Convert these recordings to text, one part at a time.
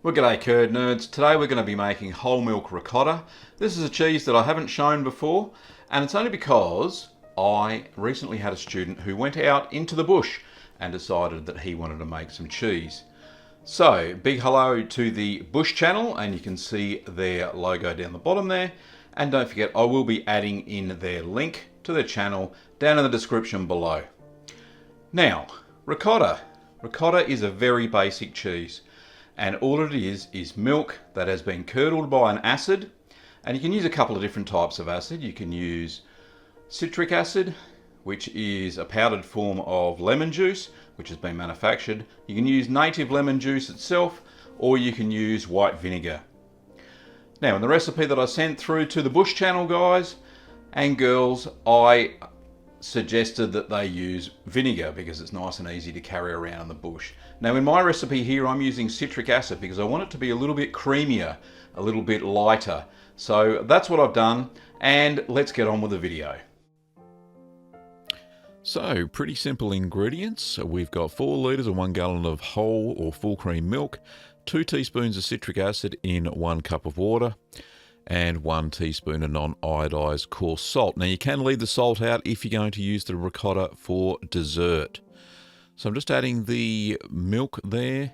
Well, g'day curd nerds. Today we're going to be making whole milk ricotta. This is a cheese that I haven't shown before, and it's only because I recently had a student who went out into the bush and decided that he wanted to make some cheese. So, big hello to the Bush channel, and you can see their logo down the bottom there. And don't forget, I will be adding in their link to their channel down in the description below. Now, ricotta. Ricotta is a very basic cheese. And all it is milk that has been curdled by an acid. And you can use a couple of different types of acid. You can use citric acid, which is a powdered form of lemon juice, which has been manufactured. You can use native lemon juice itself, or you can use white vinegar. Now, in the recipe that I sent through to the Bush channel, guys and girls, I suggested that they use vinegar because it's nice and easy to carry around in the bush. Now in my recipe here I'm using citric acid because I want it to be a little bit creamier, a little bit lighter. So that's what I've done, and let's get on with the video. So pretty simple ingredients. We've got 4 litres and 1 gallon of whole or full cream milk, 2 teaspoons of citric acid in 1 cup of water, and 1 teaspoon of non-iodized coarse salt. Now you can leave the salt out if you're going to use the ricotta for dessert. So I'm just adding the milk there.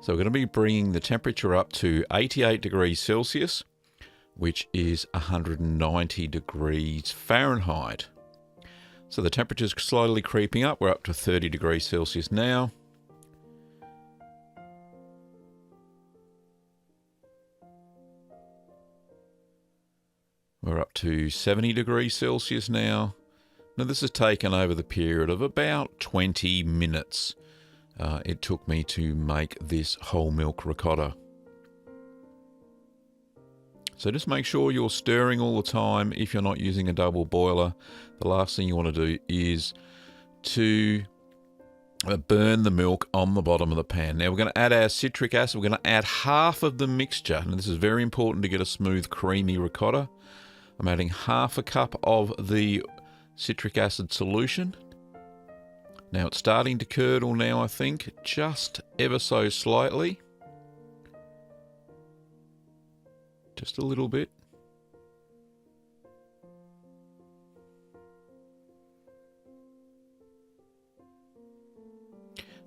So we're going to be bringing the temperature up to 88 degrees Celsius, which is 190 degrees Fahrenheit. So the temperature's slowly creeping up. We're up to 30 degrees Celsius now. We're up to 70 degrees Celsius now. Now this has taken over the period of about 20 minutes. It took me to make this whole milk ricotta. So just make sure you're stirring all the time. If you're not using a double boiler, the last thing you want to do is to burn the milk on the bottom of the pan. Now we're going to add our citric acid. We're going to add half of the mixture. And this is very important to get a smooth, creamy ricotta. I'm adding half a cup of the citric acid solution. Now it's starting to curdle now, I think, just ever so slightly. Just a little bit.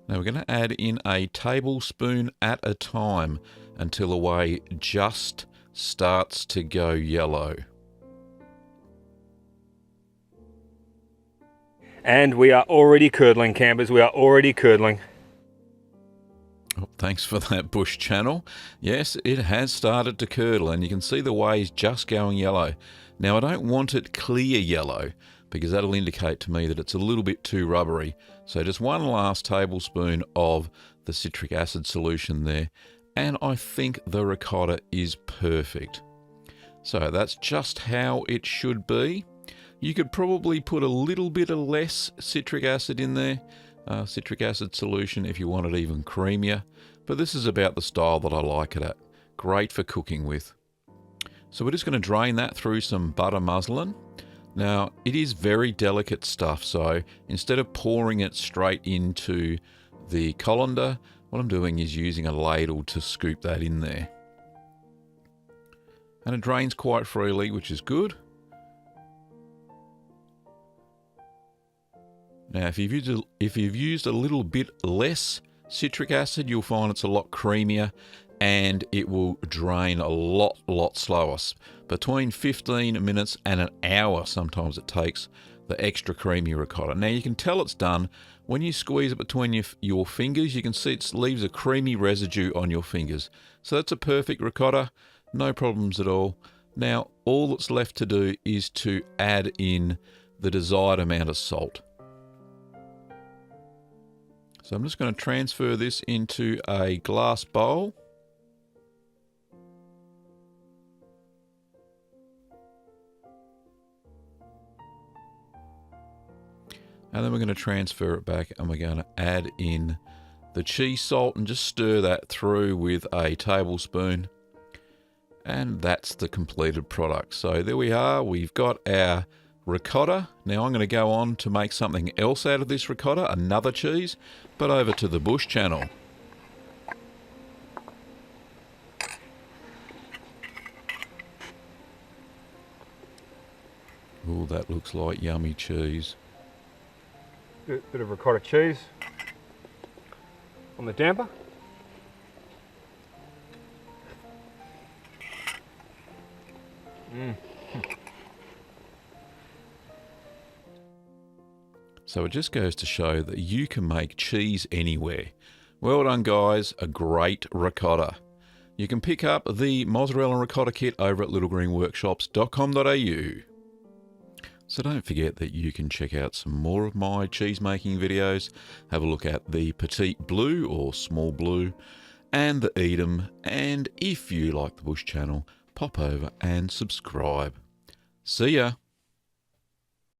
Now we're going to add in a tablespoon at a time until the whey just starts to go yellow. And we are already curdling, campers. We are already curdling. Oh, thanks for that, Bush channel. Yes, it has started to curdle, and you can see the whey's just going yellow. Now, I don't want it clear yellow because that'll indicate to me that it's a little bit too rubbery. So just 1 last tablespoon of the citric acid solution there, and I think the ricotta is perfect. So that's just how it should be. You could probably put a little bit of less citric acid in there, citric acid solution, if you want it even creamier. But this is about the style that I like it at. Great for cooking with. So we're just going to drain that through some butter muslin. Now, it is very delicate stuff, so instead of pouring it straight into the colander, what I'm doing is using a ladle to scoop that in there. And it drains quite freely, which is good. Now, if you've used a little bit less citric acid, you'll find it's a lot creamier and it will drain a lot slower. Between 15 minutes and an hour, sometimes it takes the extra creamy ricotta. Now, you can tell it's done when you squeeze it between your fingers. You can see it leaves a creamy residue on your fingers. So that's a perfect ricotta, no problems at all. Now, all that's left to do is to add in the desired amount of salt. So I'm just going to transfer this into a glass bowl. And then we're going to transfer it back and we're going to add in the cheese salt and just stir that through with a tablespoon. And that's the completed product. So there we are. We've got our ricotta. Now I'm going to go on to make something else out of this ricotta, another cheese, but over to the bush channel. Oh, that looks like yummy cheese. Bit of ricotta cheese on the damper. So it just goes to show that you can make cheese anywhere. Well done, guys, a great ricotta. You can pick up the mozzarella and ricotta kit over at littlegreenworkshops.com.au. So don't forget that you can check out some more of my cheese making videos. Have a look at the Petite Blue or Small Blue and the Edam. And if you like the Bush channel, pop over and subscribe. See ya.